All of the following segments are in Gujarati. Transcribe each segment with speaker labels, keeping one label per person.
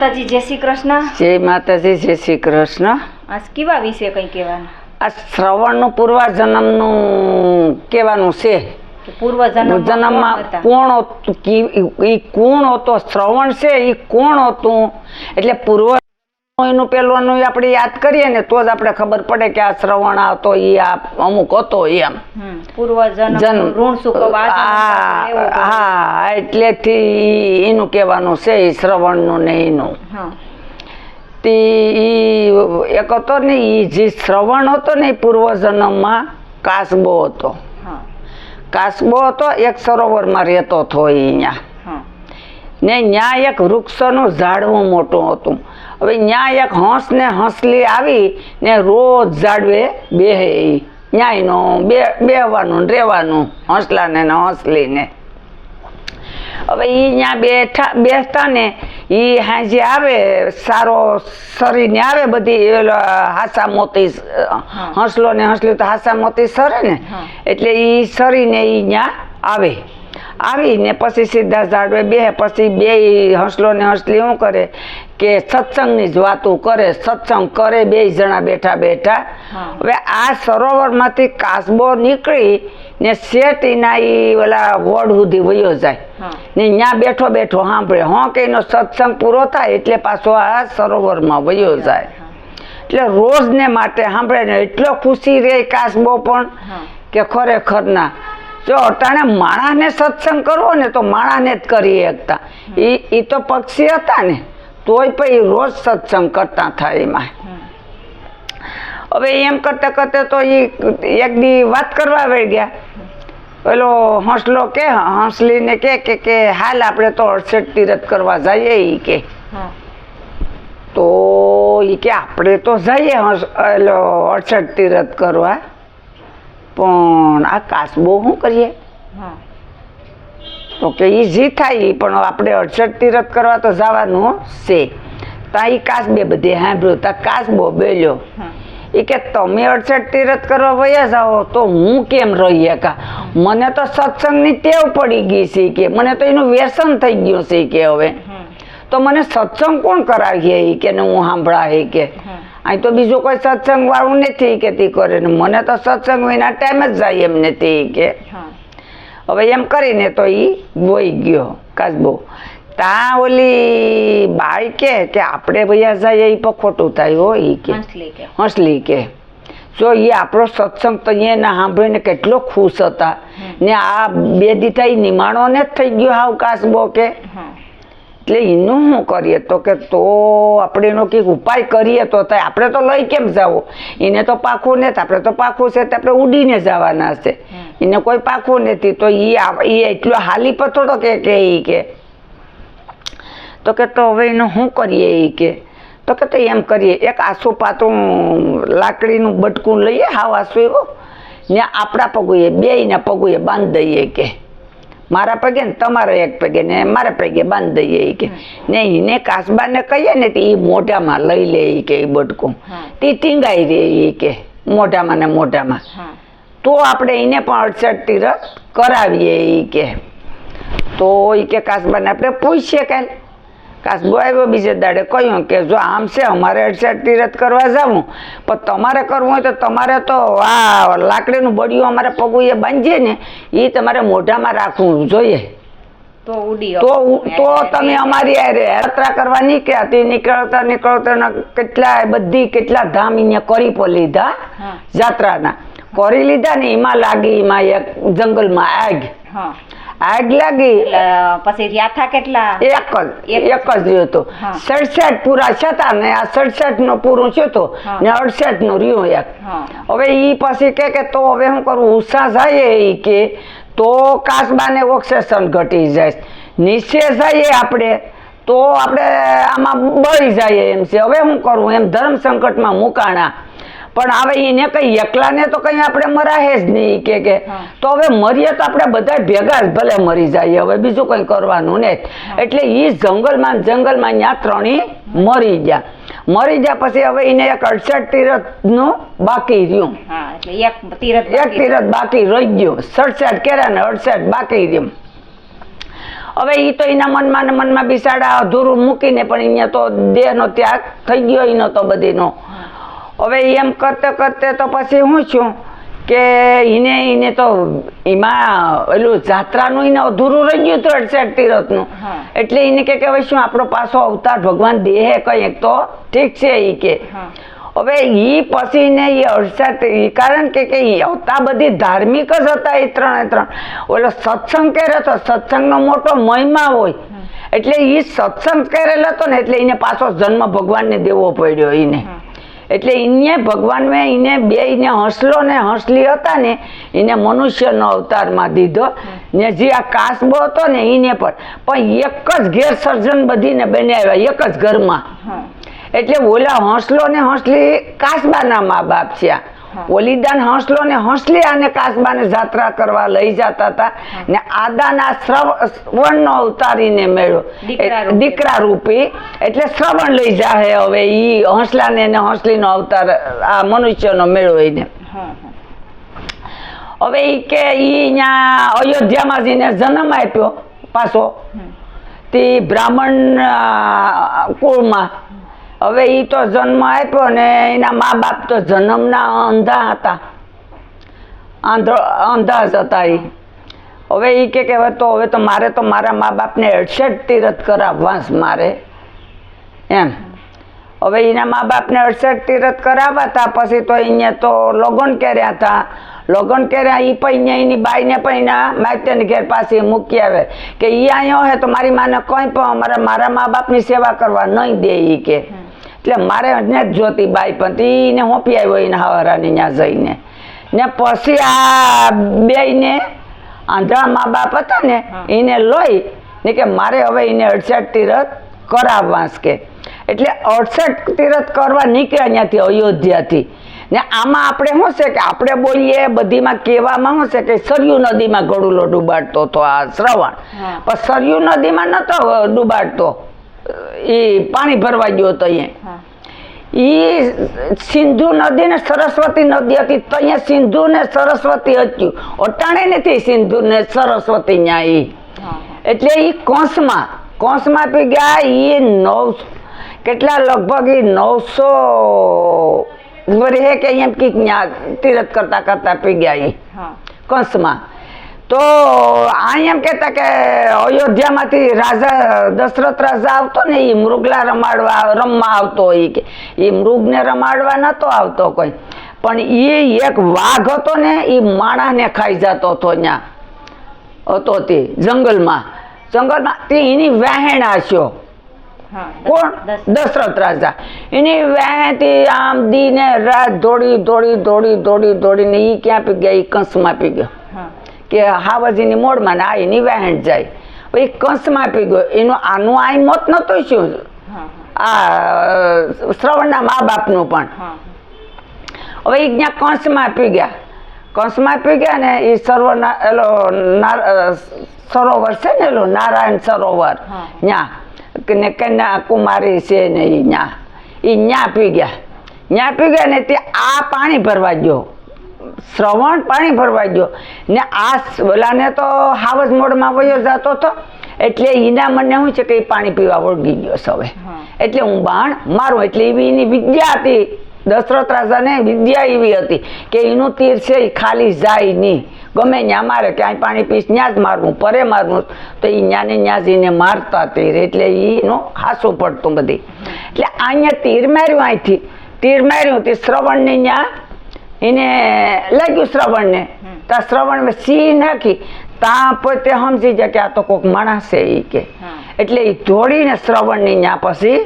Speaker 1: માતાજી જય શ્રી કૃષ્ણ.
Speaker 2: જય માતાજી, જય શ્રી કૃષ્ણ.
Speaker 1: આજ કેવા વિશે કઈ કહેવાનું?
Speaker 2: આ શ્રવણનું પૂર્વજન્મનું કહેવાનું છે. જન્મમાં કોણ કોણ હતો, શ્રવણ છે એ કોણ હતું, એટલે પૂર્વ એનું પેલું આપણે યાદ કરીએ ને તો જ આપણે ખબર પડે કે આ શ્રવણ હતો એ આ અમુક હતો એમ. હા, એટલેથી એનું કહેવાનું છે એ શ્રવણનું ને એનું. તે એક હતો ને એ જે શ્રવણ હતો ને એ પૂર્વજન્મમાં કાસબો હતો. કાસબો હતો, એક સરોવરમાં રહેતો હતો અહીંયા ને. ત્યાં એક વૃક્ષનું ઝાડવું મોટું હતું. હવે ત્યાં એક હંસ ને હંસલી આવી ને રોજ ઝાડવે બેહે. ન્યાયનો બેહવાનું રહેવાનું હંસલાને ને હંસલીને. હવે એ ત્યાં બેસતા ને એ હાંજે આવે, સારો સરીને આવે બધી હાસા મોતી. હંસલો ને હંસલી તો હાસા મોતી સરે ને, એટલે એ સરીને એ ત્યાં આવે. આવીને પછી સીધા ઝાડવે બે. પછી બે હંસલો ને હંસલી શું કરે કે સત્સંગની જ વાતો કરે, સત્સંગ કરે બે જણા બેઠા બેઠા. હવે આ સરોવરમાંથી કાસબો નીકળી ને શેટીના એ ઓલા વડ સુધી વયો જાય ને ત્યાં બેઠો બેઠો સાંભળે. કે એનો સત્સંગ પૂરો થાય એટલે પાછો આ સરોવરમાં વયો જાય. એટલે રોજને માટે સાંભળે ને એટલો ખુશી રહે કાસબો પણ કે ખરેખર ના. જો અટાણે માણસને સત્સંગ કરવો ને તો માણસને જ કરી શકતા. એ તો પક્ષી હતા ને તોય પછી રોજ સત્સંગ કરતા થાય એમાં. હવે એમ કરતા કરતા તો એ એક દી વાત કરવા વળી ગયા. પેલો હંસલો કે હંસલીને કે હાલ આપણે તો 68 તીરથ કરવા જઈએ. એ કે તો એ કે આપણે તો જઈએ 68 તીરથ કરવા, પણ આ કાસબો શું કરીએ? તો કે એ જી થાય પણ આપણે 68 તીરથ કરવા તો જવાનું છે. ત્યાં એ કાસબે બધે સાંભળ્યું. ત્યાં કાસબો બેલ્યો. એ કે તમે 68 તીરથ કરવા વયા જાઓ તો હું કેમ રહી શકા? મને તો સત્સંગની ટેવ પડી ગઈ છે કે મને તો એનું વ્યસન થઈ ગયું છે કે હવે તો મને સત્સંગ કોણ કરાવીએ કે ને હું સાંભળા કે અહીં તો બીજું કોઈ સત્સંગ વાળું નથી કે તે કરે ને મને તો સત્સંગ વિના ટાઈમ જ જાય એમ નથી કે. હવે એમ કરીને તો એ વહી ગયો કાસબો. ત્યાં ઓલી બાઈ કે આપણે ભૈયા જઈએ એ પણ ખોટું થાય હો. એ કે હંસલી કે જો એ આપણો સત્સંગ તો અહીંયા સાંભળીને કેટલો ખુશ હતા ને આ બે દીધા એ નિમાણો ને જ થઈ ગયો હાવ કાસબો કે. એટલે એનું શું કરીએ તો કે તો આપણે એનો કંઈક ઉપાય કરીએ તો થાય. આપણે તો લઈ કેમ જવું? એને તો પાખું નથી, આપણે તો પાખું છે તો આપણે ઉડીને જવાના છે. એને કોઈ પાખું નથી તો એ એટલો હાલી પર થોડો કે તો કે તો હવે એનું શું કરીએ? એ કે તો કે તો એમ કરીએ, એક આસુ પાતું લાકડીનું બટકું લઈએ, હાવ આસુ એવો ને આપણા પગુએ બેયના પગુએ બાંધી દઈએ કે મારા પગે ને તમારા એક પગે ને મારા પગે બાંધી દઈએ કે ને એને કાસબાને કહીએ ને તો એ મોઢામાં લઈ લે કે એ બટકું તે ટીંગાઈ રહે કે મોઢામાં ને મોઢામાં. તો આપણે એને પણ 68 તીરથ કરાવીએ કે. તો એ કે કાસબાને આપણે પૂછીએ કાલ. કાસબો આવ્યો બીજે દાડે કહ્યું કે જો આમ છે અમારે 68 તીરથ કરવા જવું, પણ તમારે કરવું હોય તો તમારે તો આ લાકડીનું બળિયું અમારે પગુએ બાંધીએ ને એ તમારે મોઢામાં રાખવું જોઈએ. તો તમે અમારી યાત્રા કરવા નીકળ્યા. તે નીકળતા કેટલા ધામ અહીંયા કરી પણ લીધા યાત્રાના. કરી લીધા ને એમાં લાગી એમાં એક જંગલમાં આગ લાગી.
Speaker 1: પછી યાથા કેટલા? એક
Speaker 2: જ રહ્યો હતો. 67 પૂરા છતાં ને આ 67 નો પૂરું થયું હતું ને 68 નું રહ્યું એક. હવે ઈ પછી કે તો હવે શું કરવું? ઉષા જાય એ કે તો કાસબાને ઓક્સેશન ઘટી જાય. નીચે જઈએ આપણે તો આપણે આમાં બળી જાય એમ છે. હવે શું કરવું? એમ ધર્મ સંકટમાં મુકાણા. પણ હવે એને કઈ એકલાને તો કઈ આપણે મરાહે જ નહીં કે તો હવે મરીએ તો આપણે બધા ભેગા જ ભલે મરી જાય. હવે બીજું કઈ કરવાનું નહીં. એટલે એ જંગલમાં ત્યાં ત્રણેય મરી ગયા. પછી હવે એને એક 68 તીરથ નું બાકી રહ્યું. એક તીરથ બાકી રહી ગયું. 67 કર્યા ને 68 બાકી રહ્યું. હવે એ તો એના મનમાં ને મનમાં બિસાડા અધૂરું મૂકીને પણ અહીંયા તો દેહનો ત્યાગ થઈ ગયો એનો તો બધીનો. હવે એમ કરતે કરતે તો પછી હું છું કે એને તો એમાં પેલું જાત્રાનું એને અધૂરું રહી ગયું હતું 68 તીરથનું. એટલે એને કે હવે શું આપણો પાછો અવતાર ભગવાન દેહે કંઈક તો ઠીક છે એ કે. હવે એ પછી ને એ 68 કારણ કે હતા બધી ધાર્મિક જ હતા એ 3 ઓલો સત્સંગ કર્યો હતો. સત્સંગનો મોટો મહિમા હોય એટલે એ સત્સંગ કરેલો હતો ને એટલે એને પાછો જન્મ ભગવાનને દેવો પડ્યો એને. એટલે એને ભગવાન મેં એને બે હંસલો ને હંસલી હતા ને એને મનુષ્યનો અવતારમાં દીધો ને જે આ કાસબો હતો ને એને પણ એક જ ઘેર સર્જન બધીને બનાવ્યા એક જ ઘરમાં. એટલે ઓલા હંસલો ને હંસલી કાસબાના મા બાપ છે. ઓલીદાન હંસલો ને હંસલી આને કાસબાને જાત્રા કરવા લઈ જતા હતા ને આદાના શ્રવણનો અવતારીને મેળો દીકરા રૂપી એટલે શ્રવણ લઈ જાહે હવે ઈ હંસલાને ને હંસલીનો અવતાર આ મનુષ્યનો મેળો એને. હવે ઈ કે ઈ અહીંયા અયોધ્યામાં જઈને જન્મ આપ્યો પાછો તે બ્રાહ્મણ કુળમાં. હવે એ તો જન્મ આપ્યો ને એના મા બાપ તો જન્મના અંધા હતા, અંધા જ હતા એ. હવે એ કે હવે તો મારે તો મારા મા બાપને 68 તીરથ કરાવવા મારે એમ. હવે એના મા બાપને 68 તીરથ કરાવવા હતા. પછી તો અહીંયા તો લગ્ન કર્યા હતા. લગ્ન કર્યા એ પણ એની બાઈને પણ એના માત્યની ઘેર પાસે મૂકી આવે કે એ અહીંયા હે તો મારી માને કંઈ પણ મારા મા બાપની સેવા કરવા નહીં દે એ કે. એટલે મારે ને જ જોતી બાઈ પણ એને હોપી આવ્યો એને હવારાની ત્યાં જઈને ને પછી આ બેયને આંધળા મા બાપ હતા ને એને લઈ ને કે મારે હવે એને 68 તીરથ કરાવવા કે. એટલે 68 તીરથ કરવા નીકળ્યા ત્યાંથી અયોધ્યાથી. ને આમાં આપણે શું છે કે આપણે બોલીએ બધીમાં કહેવામાં શું છે કે સરયુ નદીમાં ગળુલો ડૂબાડતો હતો આ શ્રવણ. પણ સરયુ નદીમાં નતો ડૂબાડતો, એ પાણી ભરવા ગયો હતો અહીંયા. એ સિંધુ નદી ને સરસ્વતી નદી હતી તો અહીંયા સિંધુ ને સરસ્વતી હતું. અટાણે નથી સિંધુ ને સરસ્વતી ન્યા. એટલે એ કંસમાં પી ગયા. એ 9 કેટલા લગભગ એ 900 વર્ષે કે એમ કઈક તીરથ કરતા પી ગયા એ કંસમાં. તો આ એમ કહેતા કે અયોધ્યામાંથી રાજા દશરથ રાજા આવતો ને એ મૃગલા રમવા આવતો હોય કે એ મૃગને રમાડવા નતો આવતો કોઈ, પણ એ એક વાઘ હતો ને એ માણસને ખાઈ જતો હતો ત્યાં હતો તે જંગલમાં તે એની વહેણ આસ્યો. કોણ? દશરથ રાજા. એની વહેણથી આમ દી ને રાત દોડીને એ ક્યાં પી ગયા? એ કંસમાં પી ગયો કે હાવજીની મોડમાં ને આ એની વહેણ જાય. એ કંસમાં પી ગયો. આનું આ મોત નતું શું આ શ્રવણના મા બાપનું પણ. હવે એ ત્યાં કંસમાં પી ગયા ને એ સરોવર છે ને એલો નારાયણ સરોવર ત્યાં ને કન્યાકુમારી છે ને એ ત્યાં પી ગયા ને તે આ પાણી ભરવા ગયો. શ્રવણ પાણી ભરવા ગયો ને આ ઓલાને તો હાવજ મોડમાં વયો જતો હતો. એટલે એના મને શું છે કે એ પાણી પીવા વળગી ગયો હવે. એટલે હું બાણ મારું. એટલે એવી એની વિદ્યા હતી. દશરથ રાજાને વિદ્યા એવી હતી કે એનું તીર છે એ ખાલી જાય નહીં. ગમે ત્યાં મારે કે અહીં પાણી પીશ ત્યાં જ મારવું, પરે મારવું. તો એ ન્યાને ન્યા જઈને મારતા તીર. એટલે એનું હાસું પડતું બધી. એટલે અહીંયા તીર માર્યું, અહીંથી તીર માર્યું તે શ્રવણને ત્યાં એને લાગ્યું શ્રવણને. ત્યાં શ્રવણ સિંહ નાખી ત્યાં પોતે સમજી જાય કે આ તો કોઈક માણસ છે એ કે. એટલે એ દોડીને શ્રવણની ત્યાં પછી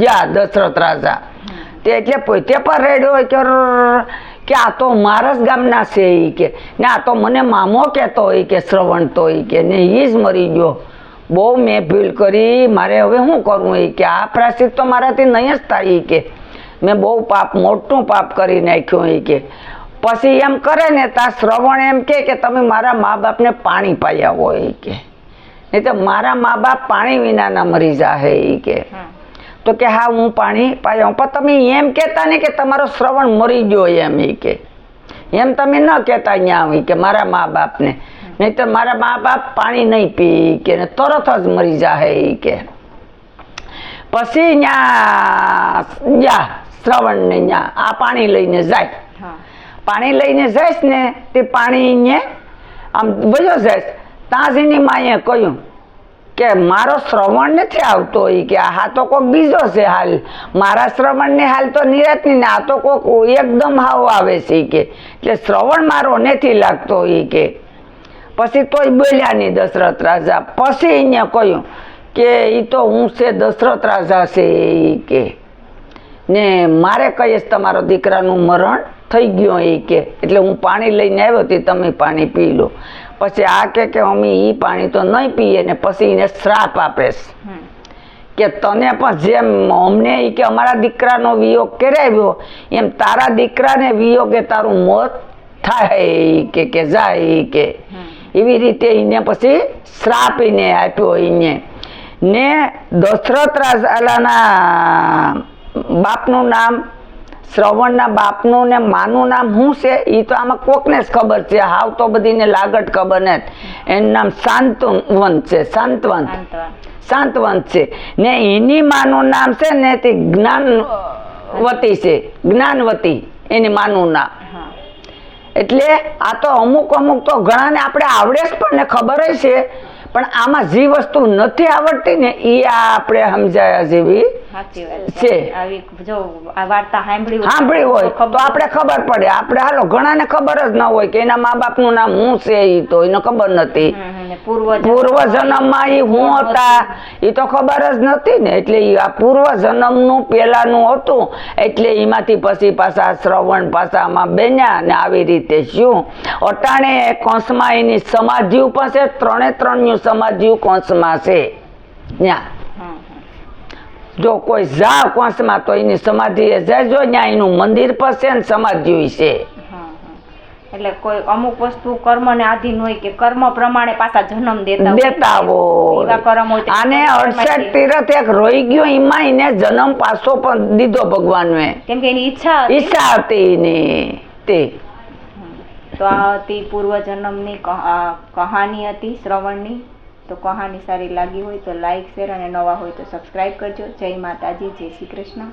Speaker 2: ગયા દશરથ રાજા. તે એટલે પોતે પણ રેડ્યો કે આ તો મારા જ ગામના છે એ કે ને આ તો મને મામો કહેતો હોય કે શ્રવણ તો એ કે ને એ જ મરી ગયો. બહુ મેં ભૂલ કરી, મારે હવે શું કરવું એ કે આ પ્રાયશ્ચિત તો મારાથી નહીં જ થાય એ કે મેં બહુ મોટું પાપ કરી નાખ્યું એ કે. પછી એમ કરે ને ત્યાં શ્રવણ એમ કે તમે મારા મા બાપને પાણી પાયા હોય એ કે, નહીં તો મારા મા બાપ પાણી વિનાના મરી જાહે એ કે. તો કે હા હું પાણી પાયા. પણ તમે એમ કહેતા ને કે તમારો શ્રવણ મરી ગયો એમ એ કે, એમ તમે ન કહેતા અહીંયા આવી કે મારા મા બાપને નહીંતર મારા મા બાપ પાણી નહીં પી કે ને તરત જ મરી જાય ઈ કે. પછી ન્યા શ્રવણ ને ન્યા આ પાણી લઈને જાય.
Speaker 1: હા
Speaker 2: પાણી લઈને જઈશ ને તે પાણી ને આમ વયો જઈશ ત્યાં જ એની માએ કહ્યું કે મારો શ્રવણ નથી આવતો ઈ કે આ તો કોક બીજો છે હાલ, મારા શ્રવણ ને હાલ તો નિરાતની ને આ તો કોક એકદમ હાવ આવે છે ઈ કે, એટલે શ્રવણ મારો નથી લાગતો ઈ કે. પછી તોય બોલ્યા નહીં દશરથ રાજા. પછી એને કહ્યું કે ઈ તો હું છે દશરથ રાજા છે ઈ કે, ને મારે કહીશ તમારો દીકરાનું મરણ થઈ ગયું એ કે, એટલે હું પાણી લઈને આવ્યો તે તમે પાણી પી લો. પછી આ કે અમે એ પાણી તો નહીં પીએ ને પછી એને શ્રાપ આપેશ કે તને પણ જેમ અમને એ કે અમારા દીકરાનો વિયોગ કરાવ્યો એમ તારા દીકરાને વિયોગે તારું મોત થાય કે જાય એ કે. એવી રીતે એને પછી શ્રાપ એને આપ્યો એને. ને દશરથ રાજાના બાપનું નામ, શ્રવણના બાપનું ને માનું નામ શું છે એ તો આમાં કોકને જ ખબર છે, હાવ તો બધીને લાગત ખબર નથી. એનું નામ શાંતવંત છે, શાંતવંત છે. ને એની માનું નામ છે ને તે જ્ઞાનવતી છે, જ્ઞાનવતી એની માનું નામ. એટલે આ તો અમુક તો ઘણાને આપણે આવડે જ પણ ને ખબર છે, પણ આમાં જે વસ્તુ નથી આવડતી ને એ આપણે સમજાયા જેવી છે. સાંભળી હોય તો આપણે ખબર પડે. આપણે હાલો ઘણાને ખબર જ ન હોય કે એના મા બાપનું નામ શું છે, એ તો એને ખબર નથી. પૂર્વ જન્મમાં એ શું હતા એ તો ખબર જ નથી ને, એટલે આ પૂર્વ જન્મનું પેલાનું હતું, એટલે એમાંથી પછી પાછા શ્રવણ પાછામાં બેન્યા ને આવી રીતે શું અટાણે કંસમાં એની સમાધિ પાસે 3 સમાધિ કંસમાં છે. ત્યાં જો કોઈ જા કંસમાં તો એની સમાધિ જજો, ત્યાં એનું મંદિર પર છે ને સમાધિ છે.
Speaker 1: એટલે કોઈ અમુક વસ્તુ કર્મ ને આધીન હોય કે કર્મ પ્રમાણે પાછા જન્મ
Speaker 2: દેતા હોય. આને 68 તીરથ એક રોઈ ગયો, એમાં એને જન્મ પાછો પણ દીધો ભગવાને, કેમ કે એની ઈચ્છા હતી ને તે.
Speaker 1: તો આ હતી પૂર્વ જન્મની કહાની હતી શ્રવણની. તો કહાની સારી લાગી હોય તો લાઈક, શેર અને નવા હોય તો સબસ્ક્રાઇબ કરજો. જય માતાજી, જય શ્રી કૃષ્ણ.